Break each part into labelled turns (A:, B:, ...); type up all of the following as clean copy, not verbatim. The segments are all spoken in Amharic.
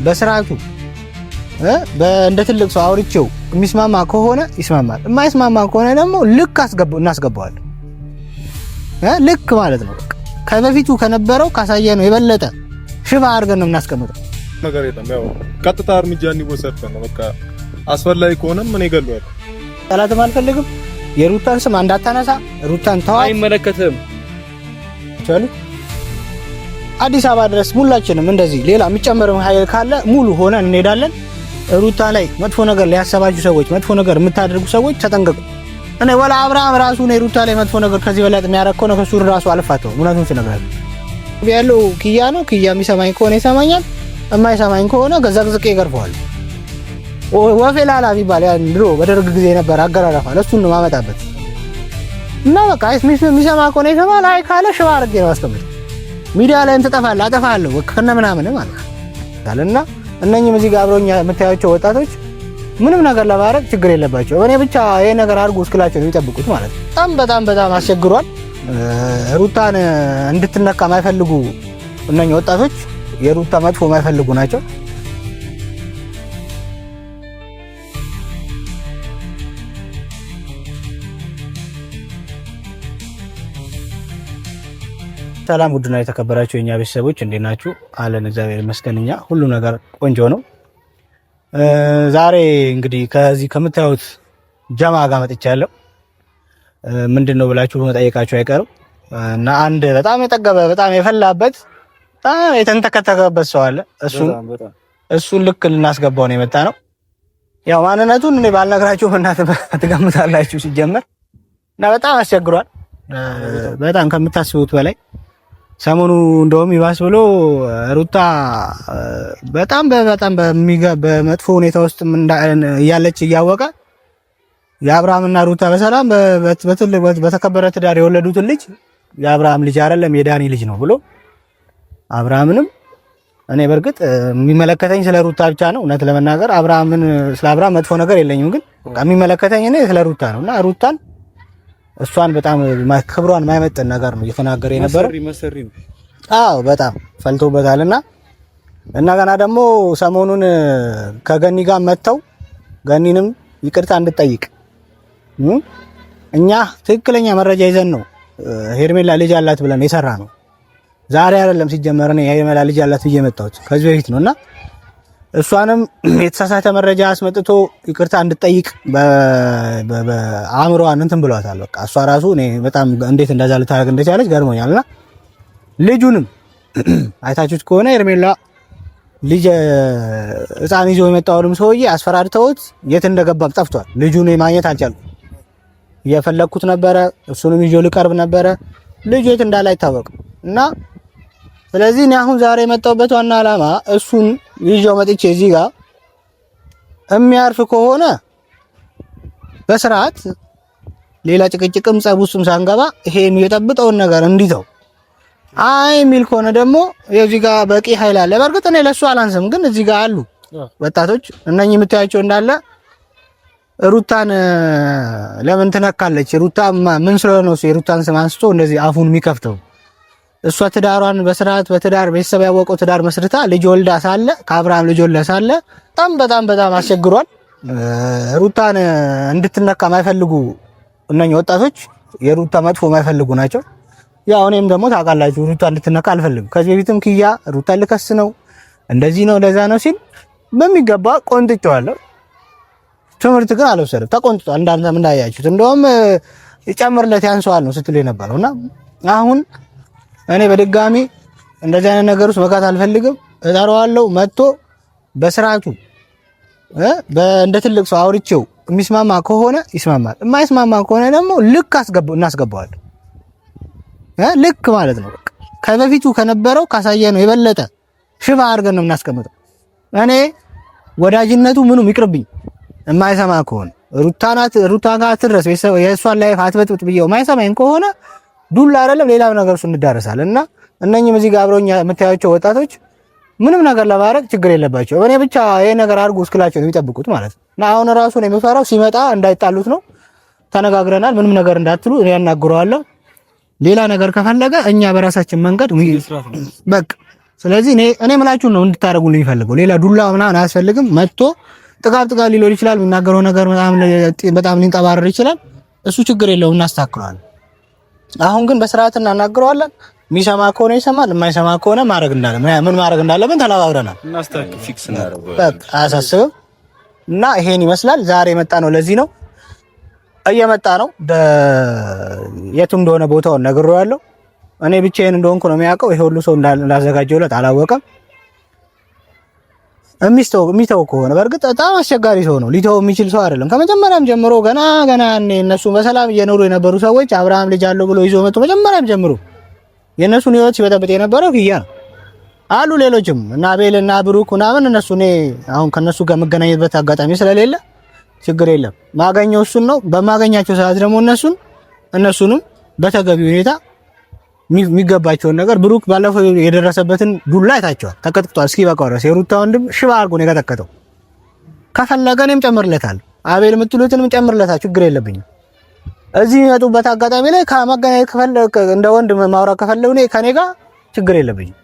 A: በስርዓቱ እንደ ትልቅ ሰው አውርቼው የሚስማማ ከሆነ ይስማማል። የማይስማማ ከሆነ ደግሞ ልክ እናስገባዋለን። ልክ ማለት ነው። ከበፊቱ ከነበረው ካሳየነው የበለጠ ሽባ አድርገን ነው የምናስቀምጠው።
B: ነገር የለም። ያው ቀጥታ እርምጃ እንዲወሰድ ነው በቃ። አስፈላጊ ከሆነም እኔ እገለዋለሁ።
A: ጠላትም አልፈልግም። የሩታን ስም እንዳታነሳ። ሩታን ተዋት፣
C: አይመለከትም።
A: አዲስ አበባ ድረስ ሁላችንም እንደዚህ ሌላ የሚጨመረው ኃይል ካለ ሙሉ ሆነን እንሄዳለን። ሩታ ላይ መጥፎ ነገር ሊያሰባጁ ሰዎች፣ መጥፎ ነገር የምታደርጉ ሰዎች ተጠንቀቁ። እኔ ወላ አብርሃም ራሱ ነው ሩታ ላይ መጥፎ ነገር ከዚህ በላይ የሚያረከው ነው። ከሱ ራሱ አልፋተው እውነቱን ስነግራችሁ ያለው ኪያ ነው። ኪያ የሚሰማኝ ከሆነ ይሰማኛል፣ የማይሰማኝ ከሆነ ገዛግዝቄ ይገርፈዋል። ወፌ ላላ ቢባል ያን ድሮ በደርግ ጊዜ ነበር አገራራፋል። እሱን ነው ማመጣበት እና በቃ የሚሰማ ከሆነ ይሰማል። አይ ካለ ሽባ አድርጌ ነው አስቀምጥ። ሚዲያ ላይም ትጠፋለህ፣ አጠፋለሁ ከነ ምናምን ማለት አለና እነኚህ እዚህ ጋር አብሮኛ የምታያቸው ወጣቶች ምንም ነገር ለማድረግ ችግር የለባቸው። እኔ ብቻ ይሄ ነገር አድርጉ እስክላቸው ነው የሚጠብቁት ማለት ነው። በጣም አስቸግሯል። ሩታን እንድትነካ የማይፈልጉ እነኚህ ወጣቶች የሩታ መጥፎ የማይፈልጉ ናቸው። ሰላም ውድና የተከበራችሁ የኛ ቤተሰቦች እንዴት ናችሁ? አለን እግዚአብሔር ይመስገን፣ እኛ ሁሉ ነገር ቆንጆ ነው። ዛሬ እንግዲህ ከዚህ ከምታዩት ጀማ ጋር መጥቻለሁ። ምንድነው ብላችሁ መጠየቃችሁ አይቀርም እና አንድ በጣም የጠገበ በጣም የፈላበት በጣም የተንተከተከበት ሰው አለ። እሱን ልክ ልናስገባው ነው የመጣ ነው። ያው ማንነቱን እኔ ባልነግራችሁ እናንተ ትገምታላችሁ ሲጀመር እና በጣም አስቸግሯል። በጣም ከምታስቡት በላይ ሰሞኑ እንደውም ይባስ ብሎ ሩታ በጣም በመጥፎ ሁኔታ ውስጥ እያለች እያወቀ የአብርሃምና ሩታ በሰላም በትልቅ በተከበረ ትዳር የወለዱትን ልጅ የአብርሃም ልጅ አይደለም የዳኒ ልጅ ነው ብሎ አብርሃምንም እኔ በርግጥ የሚመለከተኝ ስለ ሩታ ብቻ ነው። እውነት ለመናገር ስለ አብርሃም መጥፎ ነገር የለኝም፣ ግን የሚመለከተኝ እኔ ስለ ሩታ ነው እና ሩታን እሷን በጣም ክብሯን የማይመጥን ነገር ነው እየተናገረ የነበረው። አዎ በጣም ፈልቶበታልና እና ገና ደግሞ ሰሞኑን ከገኒ ጋር መተው ገኒንም ይቅርታ እንድትጠይቅ እኛ ትክክለኛ መረጃ ይዘን ነው ሄርሜላ ልጅ አላት ብለን የሰራ ነው። ዛሬ አይደለም ሲጀመር ነው ሄርሜላ ልጅ አላት ብዬ መጣሁት ከዚህ በፊት ነውና እሷንም የተሳሳተ መረጃ አስመጥቶ ይቅርታ እንድትጠይቅ በአእምሮዋን እንትን ብሏታል። በቃ እሷ ራሱ እኔ በጣም እንዴት እንደዛ ልታደርግ እንደቻለች ገርሞኛልና ልጁንም አይታችሁት ከሆነ ሄርሜላ ልጅ ሕፃን ይዞ የመጣውንም ሰውዬ አስፈራርተውት የት እንደገባም ጠፍቷል። ልጁን ማግኘት አልቻልኩም። እየፈለኩት ነበረ፣ እሱንም ይዞ ልቀርብ ነበረ። ልጁ የት እንዳለ አይታወቅም እና ስለዚህ እኔ አሁን ዛሬ የመጣሁበት ዋና ዓላማ እሱን ይዤው መጥቼ እዚህ ጋር የሚያርፍ ከሆነ በስርዓት ሌላ ጭቅጭቅም ጸብ ውስጥም ሳንገባ ይሄን የጠብጠውን ነገር እንዲተው፣ አይ የሚል ከሆነ ደግሞ እዚህ ጋር በቂ ኃይል አለ። በእርግጥ እኔ ለሱ አላንስም፣ ግን እዚህ ጋር አሉ ወጣቶች እነኚህ የምታያቸው እንዳለ ሩታን ለምን ትነካለች? ሩታ ምን ስለሆነ ነው የሩታን ስም አንስቶ እንደዚህ አፉን የሚከፍተው? እሷ ትዳሯን በስርዓት በትዳር ቤተሰብ ያወቀው ትዳር መስርታ ልጅ ወልዳ ሳለ ከአብርሃም ልጅ ወልዳ ሳለ በጣም አስቸግሯል። ሩታን እንድትነካ የማይፈልጉ እነኚህ ወጣቶች የሩታ መጥፎ የማይፈልጉ ናቸው። ያው እኔም ደግሞ ታውቃላችሁ ሩታ እንድትነካ አልፈልግም። ከዚህ በፊትም ኪያ ሩታ ልከስ ነው እንደዚህ ነው ለዛ ነው ሲል በሚገባ ቆንጥጬዋለሁ። ትምህርት ግን አልወሰደም፣ ተቆንጥጧል። እንዳንተም እንዳያችሁት እንደውም ይጨምርለት ያንሰዋል ነው ስትሉ የነበረውና አሁን እኔ በድጋሚ እንደዚህ አይነት ነገር ውስጥ መጋት አልፈልግም። እጠራዋለሁ መጥቶ በስርዓቱ እንደ ትልቅ ሰው አውርቼው የሚስማማ ከሆነ ይስማማል፣ የማይስማማ ከሆነ ደግሞ ልክ እናስገባዋለን። ልክ ማለት ነው። በቃ ከበፊቱ ከነበረው ካሳየነው የበለጠ ሽባ አድርገን ነው የምናስቀምጠው። እኔ ወዳጅነቱ ምኑም ይቅርብኝ። የማይሰማ ከሆነ ሩታ ጋር ትድረስ የእሷን ላይፍ አትበጥብጥ ብዬው የማይሰማኝ ከሆነ ዱላ አይደለም ሌላ ነገር እሱ እንዳረሳለን እና እነኚህም እዚህ ጋር አብሮኛ የምታያቸው ወጣቶች ምንም ነገር ለማድረግ ችግር የለባቸው። እኔ ብቻ ይሄ ነገር አድርጉ እስክላቸው ነው የሚጠብቁት ማለት ነው። እና አሁን ራሱ ነው የሚፈራው ሲመጣ እንዳይጣሉት ነው። ተነጋግረናል፣ ምንም ነገር እንዳትሉ እኔ ያናግረዋለሁ። ሌላ ነገር ከፈለገ እኛ በራሳችን መንገድ በቃ ስለዚህ እኔ ምላችሁ ነው እንድታረጉልኝ ፈልገው። ሌላ ዱላ ምናምን አያስፈልግም። መጥቶ ጥጋብ ሊሎር ይችላል። የሚናገረው ነገር በጣም ሊንጠባረር ይችላል። እሱ ችግር የለውም፣ እናስተካክለዋለን። አሁን ግን በስርዓት እናናግረዋለን። የሚሰማ ከሆነ ይሰማል፣ የማይሰማ ከሆነ ምን ማድረግ እንዳለብን ተነጋግረናል።
B: እናስተካክል፣ ፊክስ እናደርገዋለን።
A: በቃ አያሳስብም። እና ይሄን ይመስላል። ዛሬ የመጣ ነው ለዚህ ነው። እየመጣ ነው። የቱ እንደሆነ ቦታውን ነግሬዋለሁ። እኔ ብቻዬን እንደሆንኩ ነው የሚያውቀው። ይሄ ሁሉ ሰው እንዳዘጋጀውለት አላወቀም። የሚተው ከሆነ በእርግጥ በጣም አስቸጋሪ ሰው ነው። ሊተው የሚችል ሰው አይደለም። ከመጀመሪያም ጀምሮ ገና እነሱ በሰላም እየኖሩ የነበሩ ሰዎች አብርሃም ልጅ አለው ብሎ ይዞ መጥቶ መጀመሪያም ጀምሮ የእነሱን ህይወት ሲበጠብጥ የነበረው ኪያ ነው አሉ። ሌሎችም እና አቤል እና ብሩክ ምናምን እነሱ እኔ አሁን ከነሱ ጋር መገናኘትበት አጋጣሚ ስለሌለ ችግር የለም። ማገኘው እሱን ነው። በማገኛቸው ሰዓት ደግሞ እነሱንም በተገቢ ሁኔታ የሚገባቸውን ነገር ብሩክ ባለፈው የደረሰበትን ዱላ አይታቸዋል። ተቀጥቅጧል። እስኪ በቃ ወረሰ የሩታ ወንድም ሽባ አድርጎ ነው የቀጠቀጠው። ከፈለገ እኔም ጨምርለታለሁ። አቤል የምትሉትንም ጨምርለታለሁ። ችግር የለብኝም። እዚህ የሚመጡበት አጋጣሚ ላይ ከማገናኘት ከፈለገ እንደ ወንድ ማውራት ከፈለጉ ከኔ ጋር ችግር የለብኝም።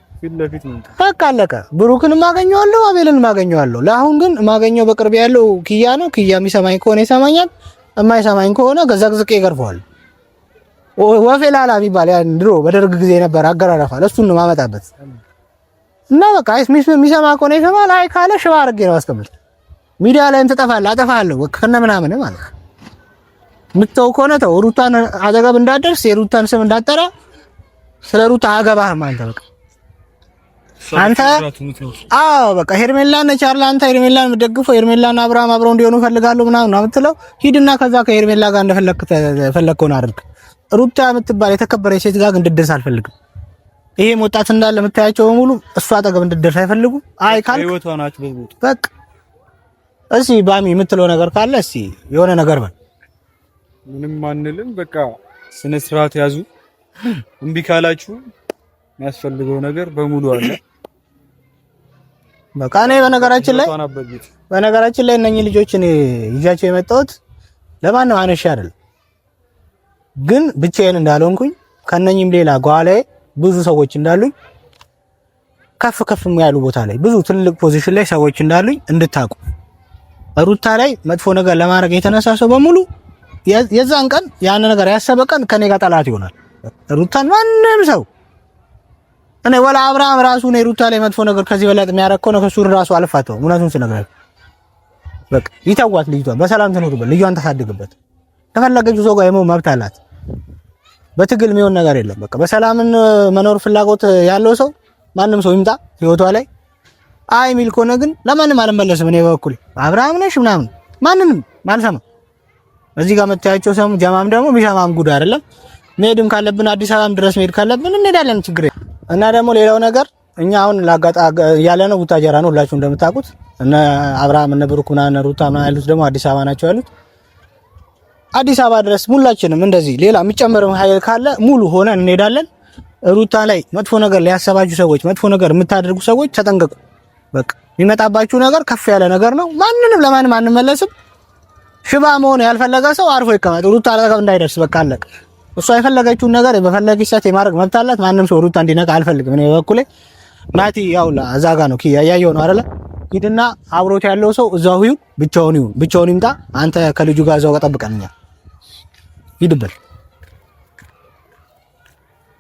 A: በቃ አለቀ። ብሩክን ማገኘዋለሁ፣ አቤልን ማገኘዋለሁ። ለአሁን ግን ማገኘው በቅርብ ያለው ኪያ ነው። ኪያ የሚሰማኝ ከሆነ ይሰማኛል፣ የማይሰማኝ ከሆነ ገዛግዝቄ ይገርፈዋል። ወፌ ላላ የሚባል ያን ድሮ በደርግ ጊዜ ነበር አገራረፋል። እሱን ነው ማመጣበት እና በቃ የሚሰማ ከሆነ ይሰማል። አይ ካለ ሽባ አድርጌ ነው አስቀምጥ። ሚዲያ ላይም ትጠፋለህ፣ አጠፋለሁ ከነ ምናምን ማለት ምትተው ከሆነ ተው። ሩታን አጠገብ እንዳደርስ የሩታን ስም እንዳጠራ። ስለ ሩታ አገባህም አንተ በቃ ሄርሜላን ነቻርላ አንተ ሄርሜላን የምትደግፈው ሄርሜላና አብርሃም አብረው እንዲሆኑ ፈልጋለሁ ምናምን አምጥለው ሂድና ከዛ ከሄርሜላ ጋር እንደፈለከውን አድርግ። ሩታ የምትባል የተከበረች ሴት ጋር እንድትደርስ አልፈልግም። ይሄ ወጣት እንዳለ የምታያቸው በሙሉ እሷ አጠገብ እንድትደርስ አይፈልጉም። አይ ካል በቃ እሺ ባሚ የምትለው ነገር ካለ እሺ የሆነ ነገር በል።
B: ምንም አንልም። በቃ ስነ ስርዓት ያዙ። እምቢ ካላችሁ የሚያስፈልገው ነገር በሙሉ አለ።
A: በቃ እኔ በነገራችን ላይ እነኚህ ልጆች እኔ ይዣቸው የመጣሁት ለማንም አነሽ አይደለም፣ ግን ብቻዬን እንዳልሆንኩኝ ከነኚህም ሌላ ጓላዬ ብዙ ሰዎች እንዳሉኝ ከፍ ያሉ ቦታ ላይ ብዙ ትልቅ ፖዚሽን ላይ ሰዎች እንዳሉኝ እንድታቁ። ሩታ ላይ መጥፎ ነገር ለማድረግ የተነሳ ሰው በሙሉ የዛን ቀን ያን ነገር ያሰበ ቀን ከኔ ጋር ጠላት ይሆናል። ሩታን ማንም ሰው እኔ ወላ አብርሃም ራሱ ነው ሩታ ላይ መጥፎ ነገር ከዚህ በላይ የሚያረከው ነው ከሱ ራሱ አልፋተው። እውነቱን ስነግርህ በቃ ይተዋት። ልጅቷን በሰላም ትኖርበት፣ ልጇን ታሳድግበት። ከፈለገችው ሰው ጋር የመው መብት አላት። በትግል የሚሆን ነገር የለም። በቃ በሰላምን መኖር ፍላጎት ያለው ሰው ማንም ሰው ይምጣ ህይወቷ ላይ። አይ ሚል ከሆነ ግን ለማንም አልመለስም። እኔ በኩል አብርሃም ነሽ ምናምን ማንንም አልሰማም። እዚህ ጋር መታያቸው ሰው ጀማም ደግሞ ቢሰማም ጉድ አይደለም። መሄድም ካለብን አዲስ አበባም ድረስ መሄድ ካለብን እንሄዳለን፣ ችግር የለም። እና ደግሞ ሌላው ነገር እኛ አሁን ያለ ነው ቡታጀራ ነው ሁላችሁ እንደምታውቁት። እነ አብርሃም እነ ብሩክ ምናምን ሩታ ምናምን ያሉት ደግሞ አዲስ አበባ ናቸው ያሉት። አዲስ አበባ ድረስ ሁላችንም እንደዚህ ሌላ የሚጨመርም ኃይል ካለ ሙሉ ሆነን እንሄዳለን። ሩታ ላይ መጥፎ ነገር ሊያሰባችሁ ሰዎች፣ መጥፎ ነገር የምታደርጉ ሰዎች ተጠንቀቁ። በቃ የሚመጣባችሁ ነገር ከፍ ያለ ነገር ነው። ማንንም ለማንም አንመለስም። ሽባ መሆን ያልፈለገ ሰው አርፎ ይቀመጥ። ሩታ አጠገብ እንዳይደርስ በቃ አለቀ። እሷ የፈለገችውን ነገር በፈለገች ሰዓት የማድረግ መብት አላት። ማንም ሰው ሩታ እንዲነካ አልፈልግም። እኔ በኩሌ ናቲ ያው እዛ ጋ ነው ያያየው ነው አይደለ? ሂድና አብሮት ያለው ሰው እዛው ይሁን፣ ብቻውን ይምጣ። አንተ ከልጁ ጋር እዛው ጠብቀንኛ ሂድበት።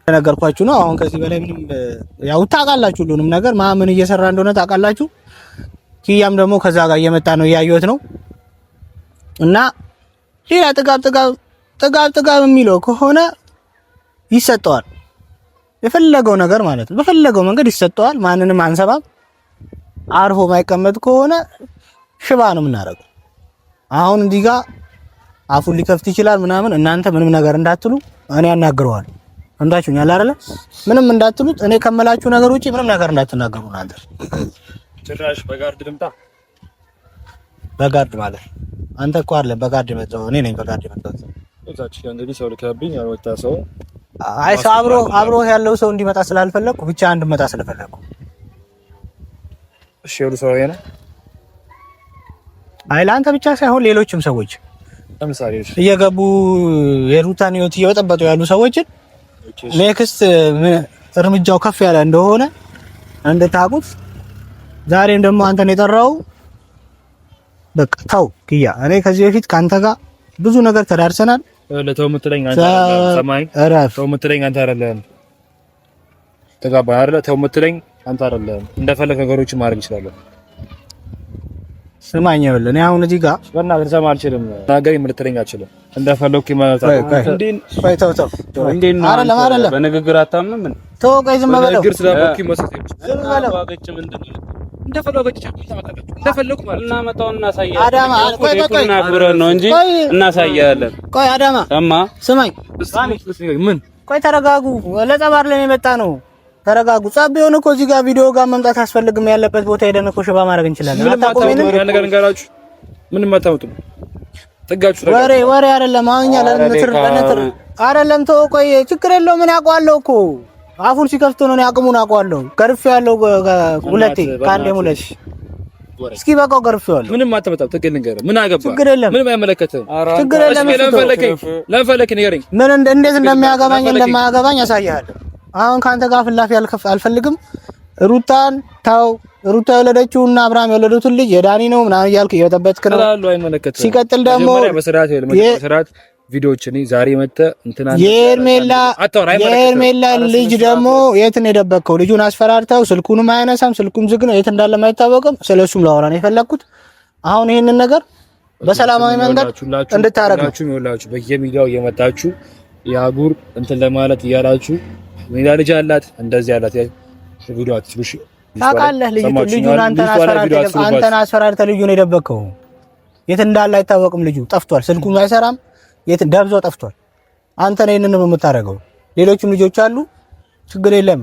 A: ነገርኳችሁ ነው። አሁን ከዚህ በላይ ምንም ያው ታውቃላችሁ፣ ሁሉንም ነገር ምን እየሰራ እንደሆነ ታውቃላችሁ። ኪያም ደግሞ ከዛ ጋር እየመጣ ነው እያየሁት ነው። እና ሌላ ጥጋብ የሚለው ከሆነ ይሰጠዋል። የፈለገው ነገር ማለት ነው፣ በፈለገው መንገድ ይሰጠዋል። ማንንም አንሰባም። አርፎ ማይቀመጥ ከሆነ ሽባ ነው የምናደርገው። አሁን እንዲህ ጋር አፉን ሊከፍት ይችላል ምናምን። እናንተ ምንም ነገር እንዳትሉ፣ እኔ ያናግረዋል። እንታችሁኛል አይደለ? ምንም እንዳትሉት። እኔ ከመላችሁ ነገር ውጪ ምንም ነገር እንዳትናገሩ። እናንተ
B: ጭራሽ በጋርድ ልምጣ።
A: በጋርድ ማለት አንተ እኮ አይደለም በጋርድ የመጣው እኔ ነኝ። በጋርድ የመጣው
B: እዛች ጋር እንግዲህ ሰው ልከብኝ ያልወጣ ሰው
A: አይ አብሮ ያለው ሰው እንዲመጣ ስላልፈለኩ ብቻ እንድመጣ ስለፈለኩ።
B: እሺ ያሉ ሰው ያነ
A: አይ ለአንተ ብቻ ሳይሆን ሌሎችም ሰዎች
B: ለምሳሌ
A: እየገቡ የሩታን ህይወት እየበጠበጡ ያሉ ሰዎችን ኔክስት እርምጃው ከፍ ያለ እንደሆነ እንድታቁት ዛሬም ደግሞ አንተን የጠራው በቃ ተው ኪያ፣ እኔ ከዚህ በፊት ካንተ ጋር ብዙ ነገር ተዳርሰናል።
B: ለተው የምትለኝ አንተ ሰማይ ተው የምትለኝ አንተ አይደለም። ተጋባን አይደለ? ተው የምትለኝ አንተ አይደለም። እንደፈለክ ነገሮችን ማድረግ ይችላል።
A: ስማኝ ይኸውልህ፣ እኔ አሁን እዚህ ጋር
B: በእናትህ ልሰማ አልችልም። ነገር የምትለኝ አልችልም። እንደፈለኩ ማለት
A: ተው
B: አይደለም። በንግግር አታምንም።
A: ተው ቆይ ዝም በለው።
B: በንግግር ስለበኩ ይመስል
A: ዝም በለው።
B: እንደፈለኩ ማለት እናመጣውን እናሳያለን።
A: አዳማ ቆይ
B: አክብረን ነው እንጂ እናሳያለን።
A: ቆይ አዳማ ስማኝ።
B: ምን
A: ቆይ ተረጋጉ። ለጸባር ላይ የመጣ ነው። ተረጋጉ። ጸብ ቢሆን እኮ እዚህ ጋር ቪዲዮ ጋር መምጣት አያስፈልግም። ያለበት ቦታ ሄደን እኮ ሽባ ማድረግ እንችላለን። አታቆመንም።
B: ነገር እንገራችሁ ምንም አታውጡም። ጥጋችሁ
A: ወሬ አይደለም። አሁን ለነትር አይደለም። ተው ቆይ ችግር የለውም። ምን ያውቀዋለሁ እኮ አፉን ሲከፍት ነው ያቅሙን አውቀዋለሁ። ገርፍ ያለው ሁለቴ ካንዴም ሁለቴ እስኪ በቃው ገርፍ ያለው
B: ምንም አታመጣም። ትግል ነገር ምን አገባ?
A: ችግር የለም።
B: ምንም አይመለከትም።
A: ችግር የለም።
B: ለፈለከኝ ንገረኝ።
A: ምን እንዴት እንደሚያገባኝ እንደማያገባኝ አሳያለሁ። አሁን ካንተ ጋር ፍላፊ አልፈልግም። ሩታን ታው ሩታ የወለደችውና አብርሃም የወለዱትን ልጅ የዳኒ ነው ምናምን እያልክ እየተበትክ ነው። ሲቀጥል ደግሞ
B: በስርዓት ቪዲዮዎችን ዛሬ መጣ እንትና
A: የኤርሜላ ልጅ ደግሞ የት ነው የደበቀው? ልጁን አስፈራርተው ስልኩንም አያነሳም። ስልኩም ዝግ ነው። የት እንዳለ አይታወቅም። ስለሱም ላወራ ነው የፈለኩት። አሁን ይሄንን ነገር በሰላማዊ መንገድ እንድታረጋችሁ
B: ይኸውላችሁ፣ በየሚዲያው እየመጣችሁ ያጉር እንትን ለማለት እያላችሁ ሜዳ ልጅ አላት እንደዚህ አላት ቪዲዮ አትስብሽ
A: ታውቃለህ። ልጁን አንተን አስፈራርተህ ልጁን የደበቀው የት እንዳለ አይታወቅም። ልጁ ጠፍቷል። ስልኩም አይሰራም። የት ደብዞ ጠፍቷል። አንተ ነህ ይሄንን ነው የምታረገው። ሌሎችም ልጆች አሉ። ችግር የለም።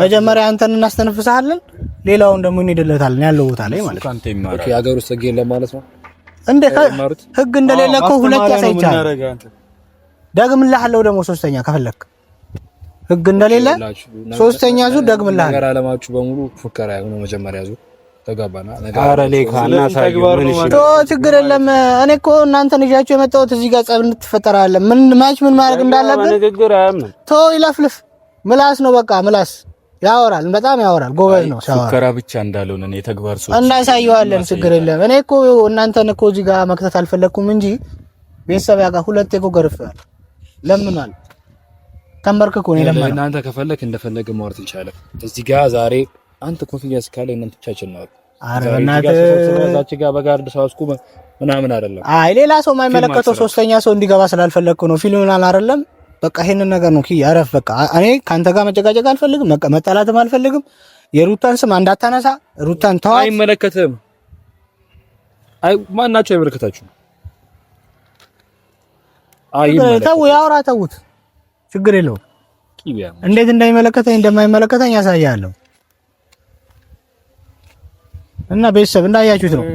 A: መጀመሪያ አንተን እናስተነፍሳለን፣ ሌላውን ደግሞ እንሄድለታለን ያለው ቦታ ላይ ማለት ነው።
B: ኦኬ ሀገር ውስጥ ህግ የለም ማለት ነው።
A: እንደ ህግ እንደሌለ እኮ ሁለት ያሳይቻል። ደግምልሃለሁ ደግሞ ሶስተኛ ከፈለክ ህግ እንደሌለ ሶስተኛ ዙር ደግምልሃለሁ።
B: ነገር አለማችሁ በሙሉ ፉከራ ያው ነው መጀመሪያ ዙር ተጋባና ነገር
C: አረ ሌካና ሳይሆን ምን እሺ
A: ችግር የለም። እኔ እኮ እናንተን ይዣችሁ የመጣሁት እዚህ ጋር ጸብ እንትፈጠራለን። ምን ማድረግ እንዳለብን
C: ንግግር አያምንም።
A: ቶ ይለፍልፍ ምላስ ነው በቃ ምላስ ያወራል። በጣም ያወራል። ጎበዝ ነው።
C: ፉከራ ብቻ እንዳልሆነ ነው የተግባር ሰው
A: እናሳየዋለን። ችግር የለም። እኔ እኮ እናንተን እኮ እዚህ ጋር መክተት አልፈለኩም እንጂ ቤተሰብ ያጋ ሁለቴ እኮ ገርፈዋል። ለምኗል። ተንበርክኮ ነው ለምን
B: እናንተ ከፈለክ እንደፈለገ ማውራት እንችላለን። እዚህ ጋር ዛሬ አንተ ኮፍያ እስካለ እናንተ ብቻችን ነው።
A: አረ በእናትህ
B: እዛች ጋር በጋርድ ሳውስኩ ምናምን አይደለም።
A: አይ ሌላ ሰው የማይመለከተው ሶስተኛ ሰው እንዲገባ ስላልፈለኩ ነው። ፊልሙን አይደለም በቃ ይሄንን ነገር ነው። አረፍ በቃ እኔ ካንተ ጋር መጨቃጨቅ አልፈልግም። መጣላትም አልፈልግም። የሩታን ስም እንዳታነሳ። ሩታን ተው።
B: አይመለከትም። አይ ማናቸው አይመለከታችሁ።
A: ተው ያውራ ተውት። ችግር የለውም። እንዴት እንደሚመለከተኝ እንደማይመለከተኝ ያሳያለሁ። እና ቤተሰብ እንዳያችሁት ነው።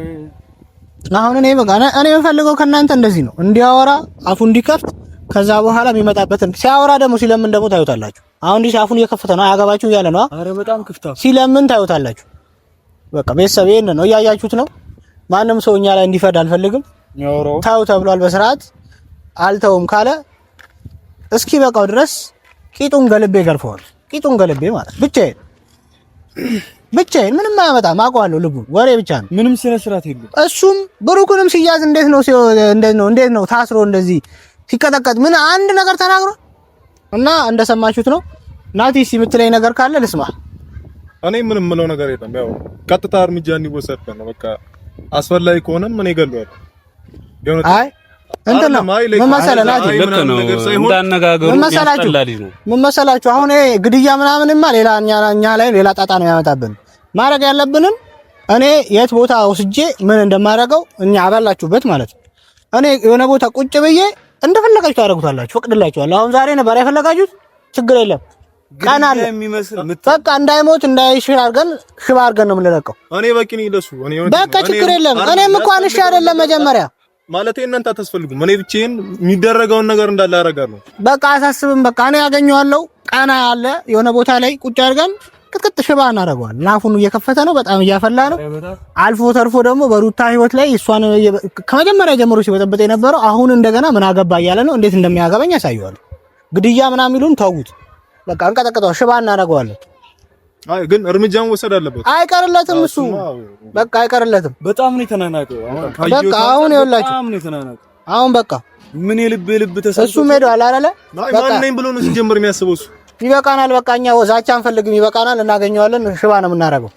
A: አሁን እኔ በቃ እኔ የምፈልገው ከእናንተ እንደዚህ ነው፣ እንዲያወራ አፉ እንዲከፍት፣ ከዛ በኋላ የሚመጣበትን ሲያወራ ደግሞ ሲለምን ደግሞ ታዩታላችሁ። አሁን እንዲህ አፉን እየከፈተ ነው አያገባችሁ እያለ ነው።
B: አረ በጣም ክፍታ
A: ሲለምን ታዩታላችሁ። በቃ ቤተሰብ ይሄን ነው እያያችሁት ነው። ማንም ሰው እኛ ላይ እንዲፈድ አልፈልግም። ታው ተብሏል በስርዓት አልተውም ካለ እስኪ በቃው ድረስ ቂጡን ገልቤ ገርፈዋል። ቂጡን ገልቤ ማለት ብቻዬን ምንም አያመጣም። አውቀዋለሁ ልቡን ወሬ ብቻ ነው።
B: ምንም ስነ ስርዓት የለም።
A: እሱም ብሩክንም ሲያዝ እንዴት ነው ታስሮ እንደዚህ ሲቀጠቀጥ ምን አንድ ነገር ተናግሮ እና እንደሰማችሁት ነው። ናቲ የምትለኝ ነገር ካለ ልስማ።
D: እኔ ምንም ምለው ነገር የለም። ያው ቀጥታ እርምጃ እንዲወሰድ ነው በቃ። አስፈላጊ ከሆነም እኔ እገለዋለሁ። አይ እንትን ነው ምን መሰለህ ናቲ ምን መሰላችሁ አሁን ግድያ ምናምንማ ሌላ እኛ ላይ ሌላ ጣጣ ነው ያመጣብን። ማድረግ ያለብንን እኔ የት ቦታ ወስጄ ምን እንደማደርገው እኛ አባላችሁበት ማለት ነው። እኔ የሆነ ቦታ ቁጭ ብዬ እንደፈለጋችሁ ታደርጉታላችሁ፣ ፈቅድላችኋለሁ። አሁን ዛሬ ነበር ያፈለጋችሁት፣ ችግር የለም ቃናለ በቃ እንዳይሞት እንዳይሽር አድርገን ሽባ አድርገን ነው የምንለቀው። እኔ በቂ ነኝ ለሱ
A: በቃ ችግር የለም። እኔም እኮ አንሽ አይደለም መጀመሪያ
D: ማለት እናንተ አታስፈልጉም። እኔ ብቻዬን የሚደረገውን ነገር እንዳለ አደርጋለሁ።
A: በቃ አሳስብም። በቃ እኔ ያገኘዋለሁ። ቃና አለ የሆነ ቦታ ላይ ቁጭ አድርገን ቅጥቅጥ ሽባ እናደርገዋለን። ናፉን እየከፈተ ነው፣ በጣም እያፈላ ነው። አልፎ ተርፎ ደግሞ በሩታ ህይወት ላይ እሷን ከመጀመሪያ ጀምሮ ሲበጠበጥ የነበረው አሁን እንደገና ምን አገባ እያለ ነው። እንዴት እንደሚያገባኝ ያሳየዋል። ግድያ ምናምን ይሉን ተውት። በቃ እንቀጠቅጠው ሽባ እናደርገዋለን።
B: አይ ግን እርምጃውን ወሰድ አለበት።
D: አይቀርለትም እሱ በቃ አይቀርለትም።
C: በጣም ነው የተናናቀው።
D: በቃ አሁን ይኸውላችሁ በጣም ነው የተናናቀው። አሁን በቃ ምን የልብ ተሰጥቶ እሱ ሄዷል አይደለ?
B: ማን ነኝ ብሎ ነው ሲጀምር የሚያስበው እሱ።
D: ይበቃናል፣ በቃ እኛ ዛቻ አንፈልግም፣ ይበቃናል። እናገኘዋለን፣ ሽባ ነው የምናደርገው።